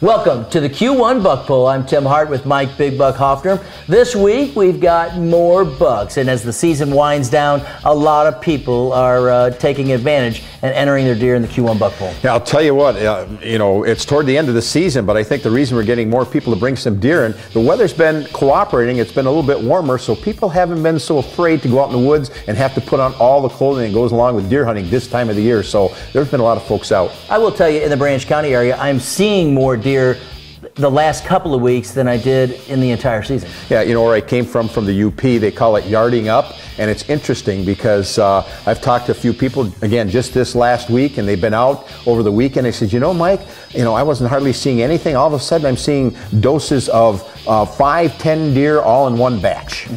Welcome to the Q1 Buck Pull. I'm Tim Hart with Mike Big Buck Hoffner. This week we've got more bucks, and as the season winds down, a lot of people are taking advantage and entering their deer in the Q1 Buck Pull. Yeah, I'll tell you what, it's toward the end of the season, but I think the reason we're getting more people to bring some deer in, the weather's been cooperating. It's been a little bit warmer, so people haven't been so afraid to go out in the woods and have to put on all the clothing that goes along with deer hunting this time of the year. So there's been a lot of folks out. I will tell you, in the Branch County area, I'm seeing more deer the last couple of weeks than I did in the entire season. Yeah, you know where I came from the UP, they call it yarding up, and it's interesting because I've talked to a few people, again, just this last week, and they've been out over the weekend. I said, you know, Mike, I wasn't hardly seeing anything. All of a sudden, I'm seeing doses of 5-10 deer all in one batch.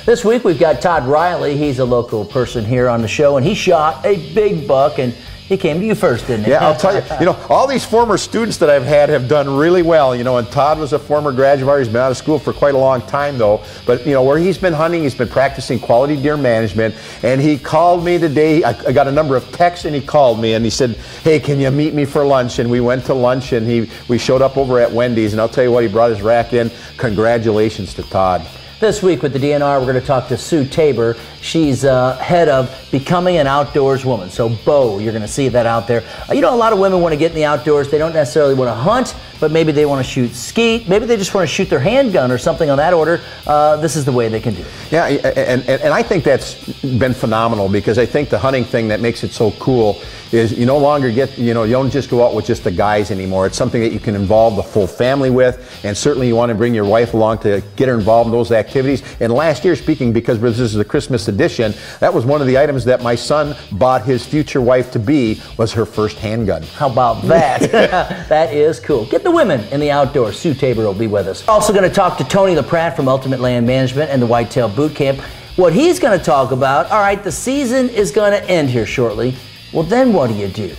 This week, we've got Todd Riley. He's a local person here on the show, and he shot a big buck, and he came to you first, didn't he? Yeah, I'll tell you, all these former students that I've had have done really well, and Todd was a former graduate of ours. He's been out of school for quite a long time, though. But, where he's been hunting, he's been practicing quality deer management, and he called me today. I got a number of texts, and he called me, and he said, hey, can you meet me for lunch? And we went to lunch, and we showed up over at Wendy's, and I'll tell you what, he brought his rack in. Congratulations to Todd. This week with the DNR, we're going to talk to Sue Tabor. She's head of Becoming an Outdoors Woman. So, Bo, you're going to see that out there. A lot of women want to get in the outdoors. They don't necessarily want to hunt, but maybe they want to shoot skeet. Maybe they just want to shoot their handgun or something on that order. This is the way they can do it. Yeah, and I think that's been phenomenal, because I think the hunting thing that makes it so cool is you no longer get, you don't just go out with just the guys anymore. It's something that you can involve the full family with, and certainly you want to bring your wife along to get her involved in those activities. And last year, speaking, because this is the Christmas edition, that was one of the items that my son bought his future wife-to-be, was her first handgun. How about that? That is cool. Get the women in the outdoors. Sue Tabor will be with us. Also going to talk to Tony LaPratte from Ultimate Land Management and the Whitetail Boot Camp. What he's going to talk about, all right, the season is going to end here shortly. Well, then what do you do?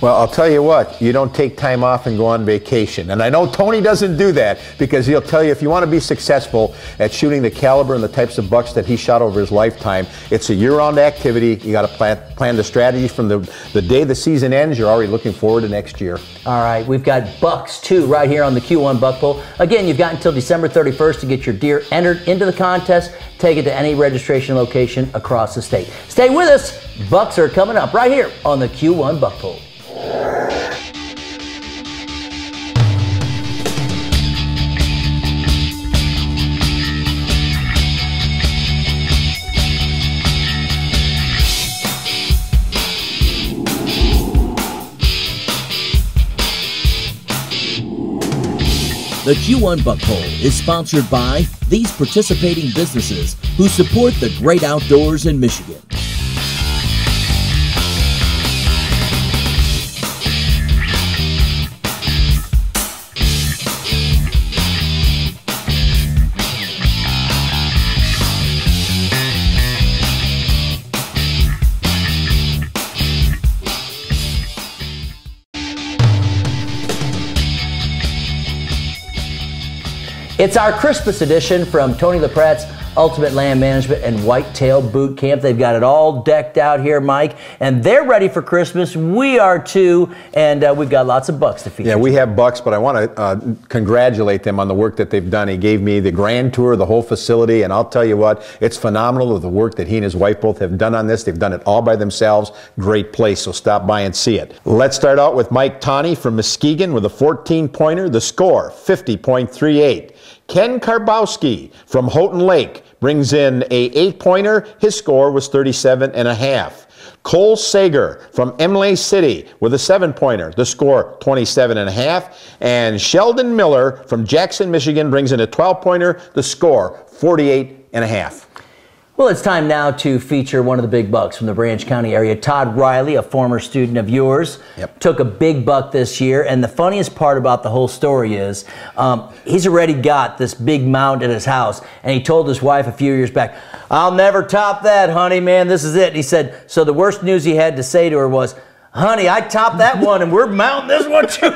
Well, I'll tell you what, you don't take time off and go on vacation. And I know Tony doesn't do that, because he'll tell you if you want to be successful at shooting the caliber and the types of bucks that he shot over his lifetime, it's a year-round activity. You got to plan the strategy from the day the season ends. You're already looking forward to next year. All right, we've got bucks too right here on the Q1 Buck Pull. Again, you've got until December 31st to get your deer entered into the contest. Take it to any registration location across the state. Stay with us. Bucks are coming up right here on the Q1 Buck Pull. The Q1 Buck Pull is sponsored by these participating businesses who support the great outdoors in Michigan. It's our Christmas edition from Tony LaPratte's Ultimate Land Management and Whitetail Boot Camp. They've got it all decked out here, Mike, and they're ready for Christmas. We are too, and we've got lots of bucks to feature. Yeah, we have bucks, but I want to congratulate them on the work that they've done. He gave me the grand tour of the whole facility, and I'll tell you what, it's phenomenal, the work that he and his wife both have done on this. They've done it all by themselves. Great place, so stop by and see it. Let's start out with Mike Tawney from Muskegon with a 14-pointer. The score, 50.38. Ken Karbowski from Houghton Lake brings in a 8-pointer. His score was 37.5. Cole Sager from Imlay City with a 7-pointer. The score, 27.5. And Sheldon Miller from Jackson, Michigan brings in a 12-pointer. The score, 48.5. Well, it's time now to feature one of the big bucks from the Branch County area. Todd Riley, a former student of yours, took a big buck this year. And the funniest part about the whole story is he's already got this big mount at his house. And he told his wife a few years back, "I'll never top that, honey, man. This is it." And he said, so the worst news he had to say to her was, honey, I topped that one and we're mounting this one too.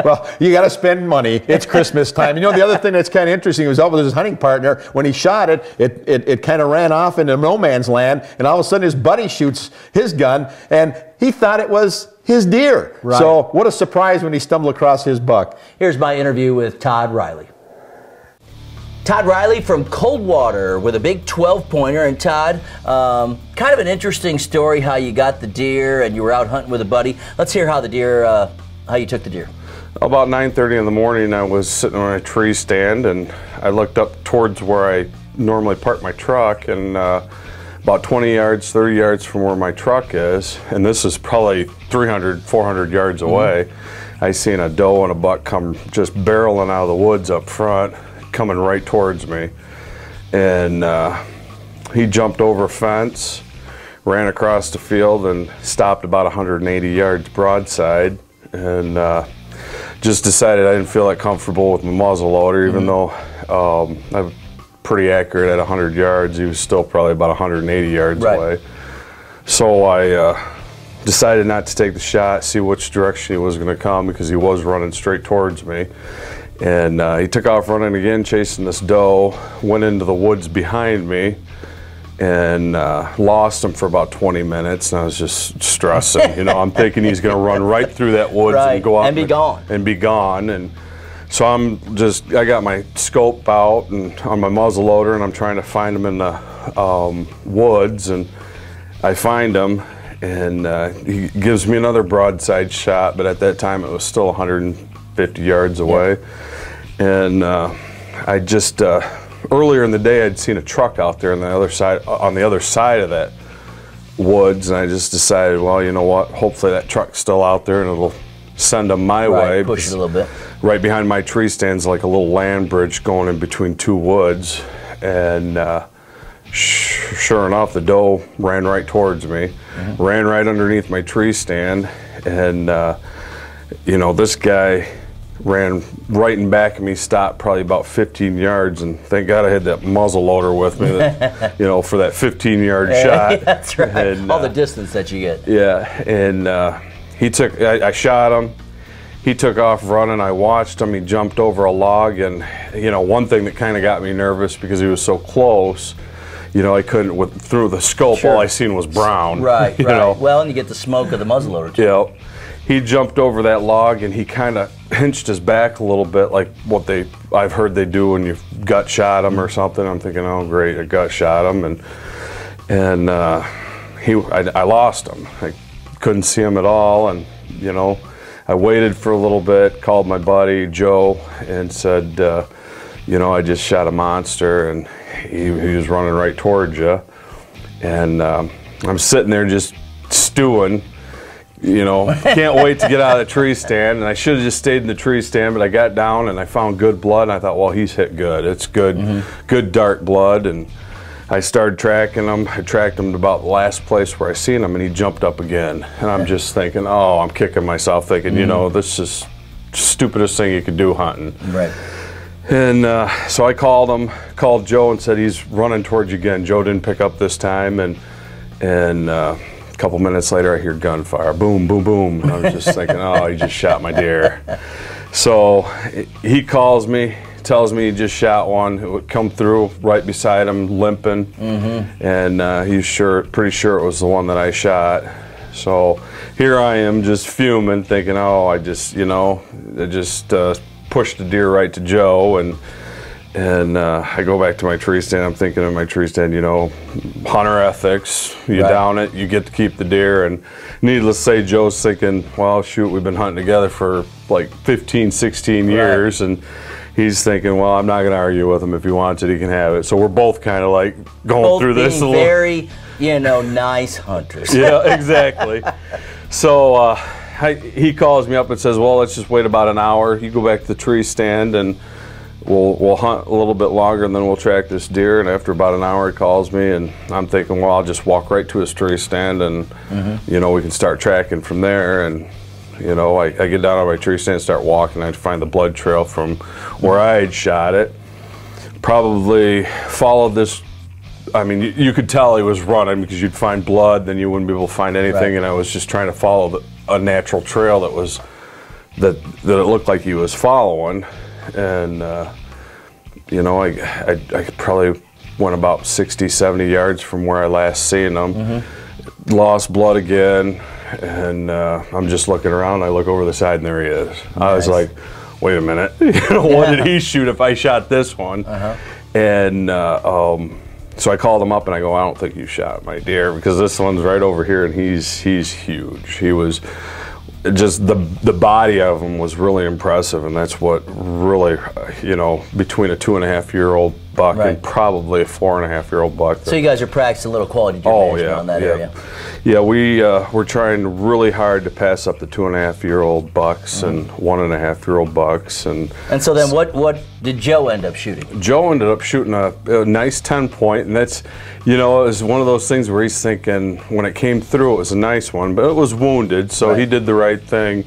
Well, you got to spend money. It's Christmas time. You know, the other thing that's kind of interesting, he was out with his hunting partner. When he shot it, it kind of ran off into no man's land, and all of a sudden his buddy shoots his gun, and he thought it was his deer. Right. So what a surprise when he stumbled across his buck. Here's my interview with Todd Riley. Todd Riley from Coldwater with a big 12-pointer. And Todd, kind of an interesting story how you got the deer and you were out hunting with a buddy. Let's hear how the deer, how you took the deer. About 9:30 in the morning, I was sitting on a tree stand and I looked up towards where I normally park my truck, and about 20 yards, 30 yards from where my truck is, and this is probably 300, 400 yards away, I seen a doe and a buck come just barreling out of the woods up front, coming right towards me. And he jumped over a fence, ran across the field, and stopped about 180 yards broadside, and just decided I didn't feel that comfortable with my muzzle loader, even though I'm pretty accurate at 100 yards. He was still probably about 180 yards away. So I decided not to take the shot, see which direction he was going to come, because he was running straight towards me. And he took off running again, chasing this doe, went into the woods behind me, and lost him for about 20 minutes. And I was just stressing. You know, I'm thinking he's going to run right through that woods and go out and be gone. And be gone. And so I got my scope out and on my muzzle loader, and I'm trying to find him in the woods. And I find him, and he gives me another broadside shot, but at that time it was still 150 yards away. And I just earlier in the day I'd seen a truck out there on the other side of that woods, and I just decided, well, you know what, hopefully that truck's still out there and it'll send them my way. Push it a little bit. Right behind my tree stands like a little land bridge going in between two woods, and sure enough, the doe ran right towards me, ran right underneath my tree stand, and you know, this guy ran right in back of me, stopped probably about 15 yards, and thank God I had that muzzle loader with me, that, you know, for that 15-yard shot. That's right. And, all the distance that you get. Yeah, and I shot him. He took off running. I watched him. He jumped over a log, and you know, one thing that kind of got me nervous because he was so close. You know, I couldn't through the scope. All I seen was brown. Right, you right. know? Well, and you get the smoke of the muzzleloader too. Yeah. He jumped over that log, and he kind of hinched his back a little bit, like what I've heard they do when you gut shot him or something. I'm thinking, oh great, I gut shot him, and I lost him. I couldn't see him at all, and you know, I waited for a little bit, called my buddy Joe, and said, you know, I just shot a monster, and he was running right towards you, and I'm sitting there just stewing. You know, can't wait to get out of the tree stand, and I should have just stayed in the tree stand, but I got down and I found good blood, and I thought, well, he's hit good. It's good, good dark blood, and I started tracking him. I tracked him to about the last place where I seen him, and he jumped up again. And I'm just thinking, oh, I'm kicking myself, thinking, you know, this is the stupidest thing you could do hunting. Right. And so I called Joe and said, he's running towards you again. Joe didn't pick up this time, and a couple minutes later I hear gunfire, boom, boom, boom. And I was just thinking, oh, he just shot my deer. So he calls me, tells me he just shot one. It would come through right beside him, limping, and he's pretty sure it was the one that I shot. So here I am just fuming, thinking, oh, I just pushed the deer right to Joe, and I go back to my tree stand. I'm thinking in my tree stand, you know, hunter ethics, you down it, you get to keep the deer. And needless to say, Joe's thinking, well, shoot, we've been hunting together for like 15, 16 years, and he's thinking, well, I'm not going to argue with him. If he wants it, he can have it. So we're both kind of like going through this a little. Very, you know, nice hunters. Yeah, exactly. So he calls me up and says, well, let's just wait about an hour. You go back to the tree stand, and we'll hunt a little bit longer, and then we'll track this deer. And after about an hour, he calls me, and I'm thinking, well, I'll just walk right to his tree stand, and you know, we can start tracking from there. And you know, I get down on my tree stand and start walking. I find the blood trail from where I had shot it. Probably followed this I mean, you could tell he was running because you'd find blood, then you wouldn't be able to find anything. Right. And I was just trying to follow a natural trail that it looked like he was following. And you know, I probably went about 60, 70 yards from where I last seen him. Lost blood again, and I'm just looking around. I look over the side, and there he is. Nice. I was like, wait a minute, what did he shoot if I shot this one? And so I called him up and I go, I don't think you shot my deer, because this one's right over here and he's huge. He was just, the body of him was really impressive, and that's what really, you know, between a 2.5-year-old buck and probably a 4.5-year-old buck. So you guys are practicing a little quality deer management on that area. Yeah, we're trying really hard to pass up the 2.5-year-old bucks and 1.5-year-old bucks. And so then what did Joe end up shooting? Joe ended up shooting a nice 10-point, and that's, you know, it was one of those things where he's thinking, when it came through, it was a nice one, but it was wounded, so he did the right thing.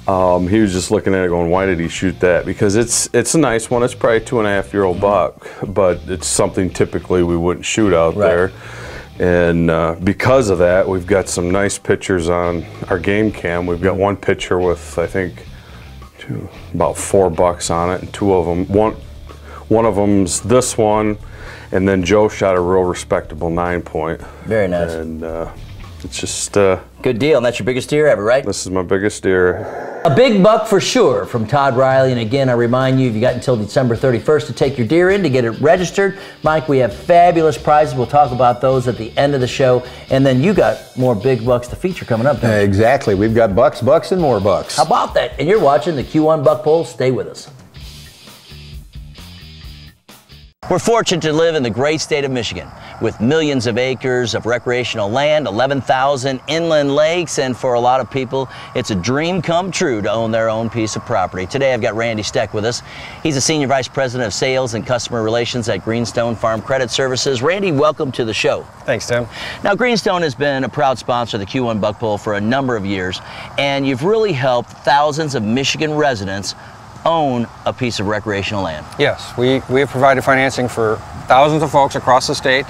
He was just looking at it going, why did he shoot that? Because it's a nice one. It's probably a 2.5-year-old buck, but it's something typically we wouldn't shoot out there. And because of that, we've got some nice pictures on our game cam. We've got one picture with, I think, about 4 bucks on it, and 2 of them, one of them's this one, and then Joe shot a real respectable 9-point. Very nice. And it's just good deal. And that's your biggest deer ever, right? This is my biggest deer. A big buck for sure from Todd Riley. And again, I remind you, you got until December 31st to take your deer in to get it registered. Mike, we have fabulous prizes. We'll talk about those at the end of the show. And then you got more big bucks to feature coming up, don't you? Exactly. We've got bucks, and more bucks. How about that? And you're watching the Q1 Buck Poll. Stay with us. We're fortunate to live in the great state of Michigan with millions of acres of recreational land, 11,000 inland lakes, and for a lot of people, it's a dream come true to own their own piece of property. Today I've got Randy Steck with us. He's a Senior Vice President of Sales and Customer Relations at Greenstone Farm Credit Services. Randy, welcome to the show. Thanks, Tim. Now, Greenstone has been a proud sponsor of the Q1 Buck Poll for a number of years, and you've really helped thousands of Michigan residents own a piece of recreational land. Yes, we have provided financing for thousands of folks across the state,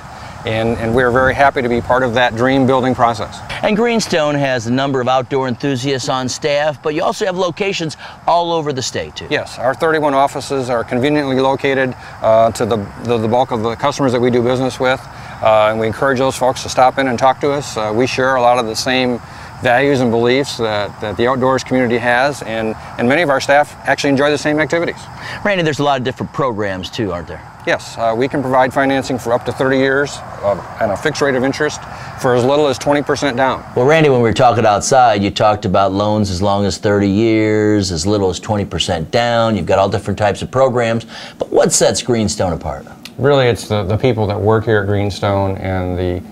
and we're very happy to be part of that dream building process. And Greenstone has a number of outdoor enthusiasts on staff, but you also have locations all over the state too. Yes, our 31 offices are conveniently located to the bulk of the customers that we do business with, and we encourage those folks to stop in and talk to us. We share a lot of the same values and beliefs that the outdoors community has, and many of our staff actually enjoy the same activities. Randy, there's a lot of different programs too, aren't there? Yes, we can provide financing for up to 30 years and a fixed rate of interest for as little as 20% down. Well, Randy, when we were talking outside, you talked about loans as long as 30 years, as little as 20% down. You've got all different types of programs, but what sets Greenstone apart? Really, it's the people that work here at Greenstone and the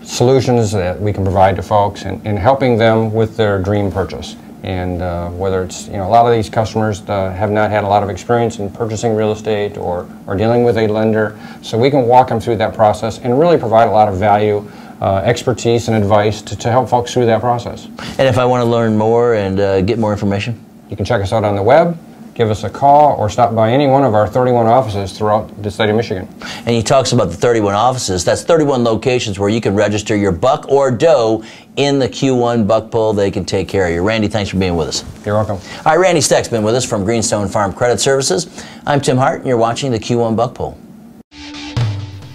solutions that we can provide to folks in helping them with their dream purchase. And whether it's, you know, a lot of these customers have not had a lot of experience in purchasing real estate or dealing with a lender, so we can walk them through that process and really provide a lot of value, expertise and advice to help folks through that process. And if I want to learn more and get more information? You can check us out on the web, give us a call, or stop by any one of our 31 offices throughout the state of Michigan. And he talks about the 31 offices. That's 31 locations where you can register your buck or doe in the Q1 Buck Poll. They can take care of you. Randy, thanks for being with us. You're welcome. All right, Randy Steck's been with us from Greenstone Farm Credit Services. I'm Tim Hart, and you're watching the Q1 Buck Poll.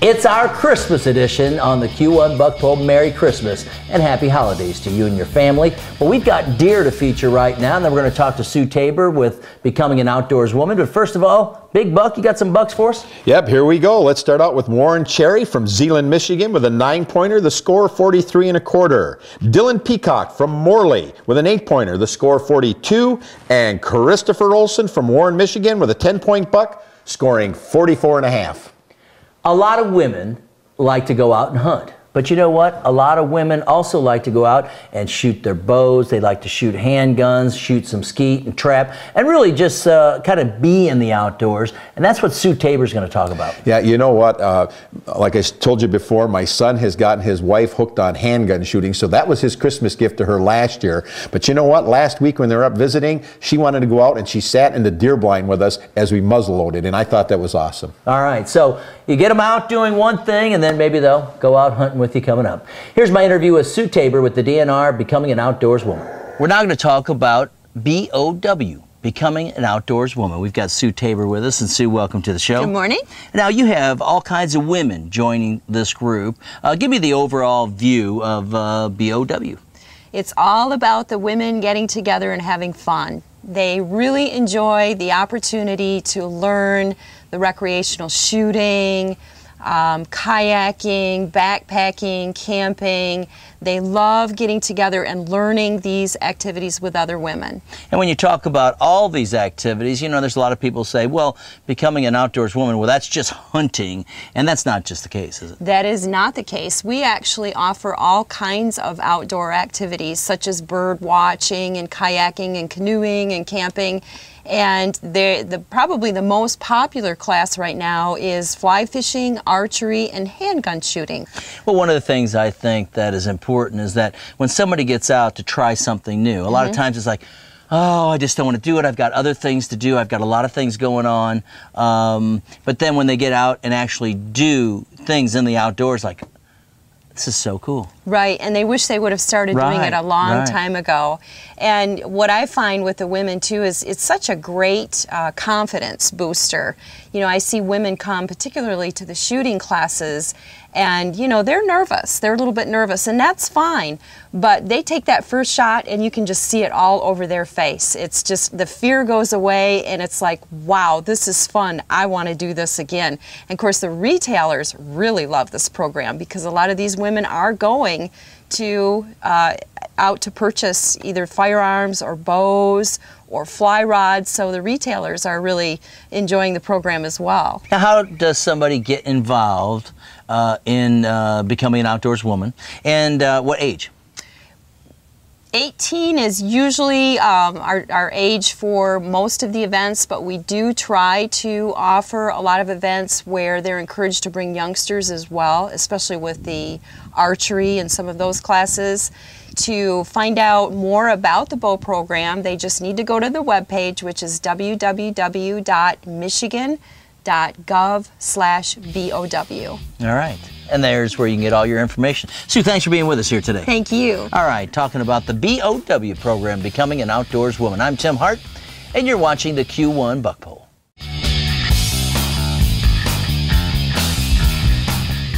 It's our Christmas edition on the Q1 Buck Poll. Merry Christmas and happy holidays to you and your family. Well, we've got deer to feature right now, and then we're going to talk to Sue Tabor with Becoming an Outdoors Woman. But first of all, Big Buck, you got some bucks for us? Yep, here we go. Let's start out with Warren Cherry from Zeeland, Michigan with a 9-pointer, the score 43 1/4. Dylan Peacock from Morley with an 8-pointer, the score 42. And Christopher Olson from Warren, Michigan with a 10-point buck, scoring 44 1/2. A lot of women like to go out and hunt. But you know what? A lot of women also like to go out and shoot their bows. They like to shoot handguns, shoot some skeet and trap, and really just kind of be in the outdoors. And that's what Sue Tabor's going to talk about. Yeah, you know what? Like I told you before, my son has gotten his wife hooked on handgun shooting, so that was his Christmas gift to her last year. But you know what? Last week when they were up visiting, she wanted to go out and she sat in the deer blind with us as we muzzle loaded, and I thought that was awesome. All right, so you get them out doing one thing, and then maybe they'll go out hunting with you coming up. Here's my interview with Sue Tabor with the DNR, Becoming an Outdoors Woman. We're now going to talk about BOW, Becoming an Outdoors Woman. We've got Sue Tabor with us, and Sue, welcome to the show. Good morning. Now, you have all kinds of women joining this group. Give me the overall view of BOW. It's all about the women getting together and having fun. They really enjoy the opportunity to learn the recreational shooting, kayaking, backpacking, camping. They love getting together and learning these activities with other women. And when you talk about all these activities, you know, there's a lot of people say, well, becoming an outdoors woman, well, that's just hunting. And that's not just the case, is it? That is not the case. We actually offer all kinds of outdoor activities, such as bird watching and kayaking and canoeing and camping. And probably the most popular class right now is fly fishing, archery, and handgun shooting. Well, one of the things I think that is important is that when somebody gets out to try something new, a lot of times it's like, oh, I just don't want to do it. I've got other things to do. I've got a lot of things going on. But then when they get out and actually do things in the outdoors, like, this is so cool. Right, and they wish they would have started doing it a long time ago. And what I find with the women too is it's such a great confidence booster. You know, I see women come particularly to the shooting classes, and you know, they're nervous. They're a little bit nervous, and that's fine. But they take that first shot and you can just see it all over their face. It's just, the fear goes away and it's like, wow, this is fun. I want to do this again. And of course the retailers really love this program because a lot of these women are going to out to purchase either firearms or bows or fly rods, so the retailers are really enjoying the program as well. Now, how does somebody get involved in becoming an outdoors woman, and what age? 18 is usually our age for most of the events, but we do try to offer a lot of events where they're encouraged to bring youngsters as well, especially with the archery and some of those classes. To find out more about the bow program, they just need to go to the webpage, which is www.michigan.gov/BOW. All right. And there's where you can get all your information. Sue, thanks for being with us here today. Thank you. All right, talking about the BOW program, Becoming an Outdoors Woman. I'm Tim Hart, and you're watching the Q1 Buck Poll.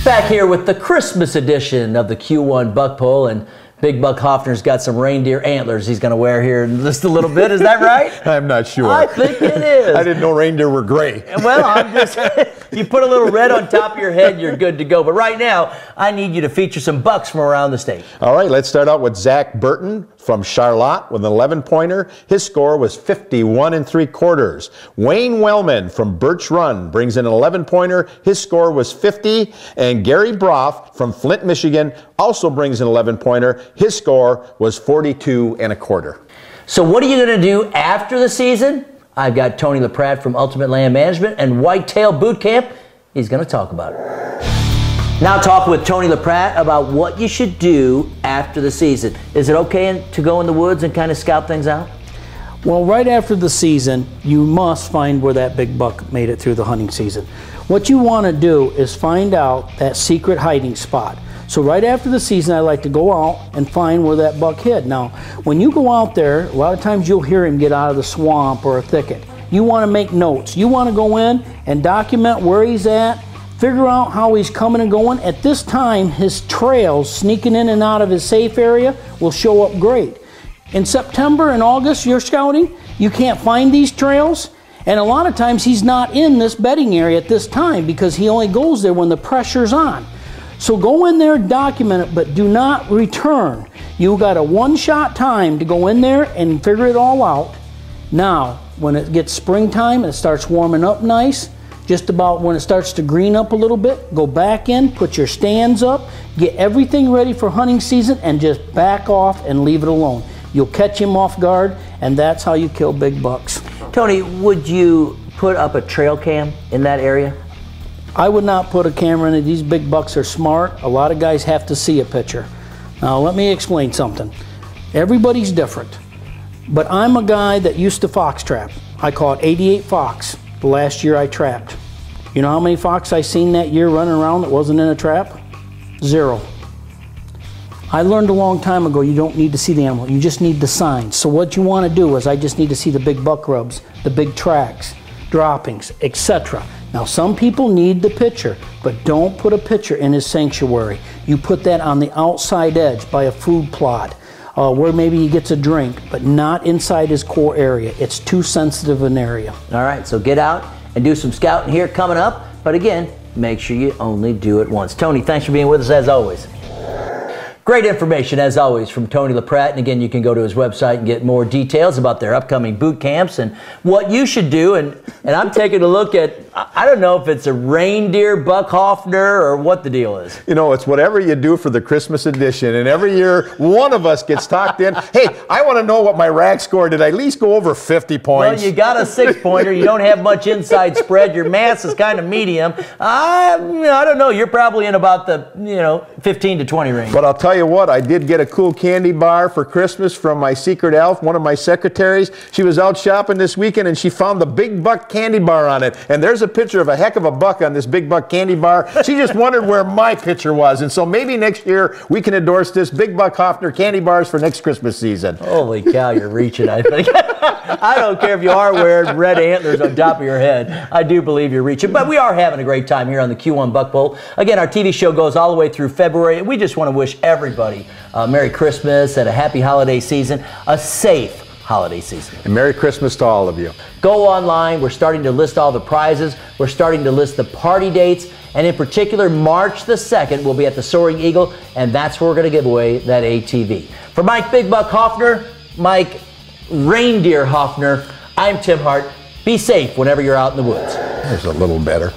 Back here with the Christmas edition of the Q1 Buck Poll, and Big Buck Hoffner's got some reindeer antlers he's going to wear here in just a little bit. Is that right? I'm not sure. I think it is. I didn't know reindeer were gray. Well, I'm just, you put a little red on top of your head, you're good to go. But right now, I need you to feature some bucks from around the state. All right, let's start out with Zach Burton from Charlotte with an 11-pointer. His score was 51 3/4. Wayne Wellman from Birch Run brings in an 11-pointer. His score was 50. And Gary Broff from Flint, Michigan also brings an 11-pointer. His score was 42 1/4. So what are you going to do after the season? I've got Tony LaPratte from Ultimate Land Management and Whitetail Boot Camp. He's going to talk about it. Now talk with Tony LaPratte about what you should do after the season. Is it okay to go in the woods and kind of scout things out? Well, right after the season, you must find where that big buck made it through the hunting season. What you want to do is find out that secret hiding spot. So right after the season, I like to go out and find where that buck hid. Now, when you go out there, a lot of times you'll hear him get out of the swamp or a thicket. You want to make notes. You want to go in and document where he's at, figure out how he's coming and going. At this time, his trails sneaking in and out of his safe area will show up great. In September and August, you're scouting, you can't find these trails. And a lot of times he's not in this bedding area at this time because he only goes there when the pressure's on. So go in there, document it, but do not return. You got a one-shot time to go in there and figure it all out. Now, when it gets springtime and it starts warming up nice, just about when it starts to green up a little bit, go back in, put your stands up, get everything ready for hunting season, and just back off and leave it alone. You'll catch him off guard, and that's how you kill big bucks. Tony, would you put up a trail cam in that area? I would not put a camera in it. These big bucks are smart. A lot of guys have to see a picture. Now let me explain something. Everybody's different, but I'm a guy that used to fox trap. I caught 88 fox the last year I trapped. You know how many fox I seen that year running around that wasn't in a trap? 0. I learned a long time ago you don't need to see the animal, you just need the signs. So what you want to do is I just need to see the big buck rubs, the big tracks, droppings, etc. Now some people need the picture, but don't put a picture in his sanctuary. You put that on the outside edge by a food plot, where maybe he gets a drink, but not inside his core area. It's too sensitive an area. All right, so get out and do some scouting here coming up, but again, make sure you only do it once. Tony, thanks for being with us as always. Great information, as always, from Tony LaPratt. And again, you can go to his website and get more details about their upcoming boot camps and what you should do. And I'm taking a look at, I don't know if it's a reindeer buck Hofner or what the deal is. You know, it's whatever you do for the Christmas edition. And every year, one of us gets talked in. Hey, I want to know what my rack score. Did I at least go over 50 points? Well, you got a 6-pointer. You don't have much inside spread. Your mass is kind of medium. I don't know. You're probably in about the 15 to 20 range. But I'll tell you what, I did get a cool candy bar for Christmas from my secret elf, one of my secretaries. She was out shopping this weekend and she found the big buck candy bar on it. And there's a picture of a heck of a buck on this big buck candy bar. She just wondered where my picture was. And so maybe next year we can endorse this big buck Hofner candy bars for next Christmas season. Holy cow, you're reaching, I think. I don't care if you are wearing red antlers on top of your head. I do believe you're reaching. But we are having a great time here on the Q1 Buck Bowl. Again, our TV show goes all the way through February. We just want to wish everybody Merry Christmas and a happy holiday season, a safe holiday season. And Merry Christmas to all of you. Go online. We're starting to list all the prizes. We're starting to list the party dates. And in particular, March the 2nd, we'll be at the Soaring Eagle, and that's where we're going to give away that ATV. For Mike Big Buck Hofner, Mike Reindeer Hofner, I'm Tim Hart. Be safe whenever you're out in the woods. There's a little better.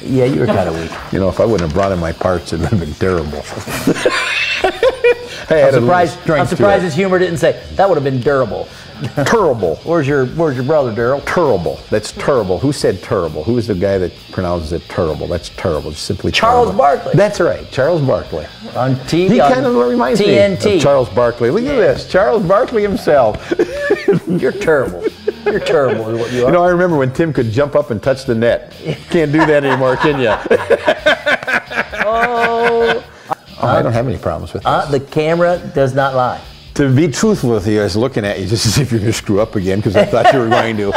Yeah, you were kind of weak. You know, if I wouldn't have brought in my parts, it would have been terrible. I'm surprised his humor didn't say, that would have been durable. Terrible. Where's your brother, Daryl? Terrible. That's terrible. Who said terrible? Who is the guy that pronounces it terrible? That's terrible. It's simply Charles terrible. Barkley. That's right. Charles Barkley. On TV. He kind of reminds TNT. me of Charles Barkley. Look at this. Charles Barkley himself. You're terrible. You're terrible is what you are. You know, I remember when Tim could jump up and touch the net. Can't do that anymore, can you? I don't have any problems with this. The camera does not lie. To be truthful with you, I was looking at you just as if you're going to screw up again because I thought you were going to.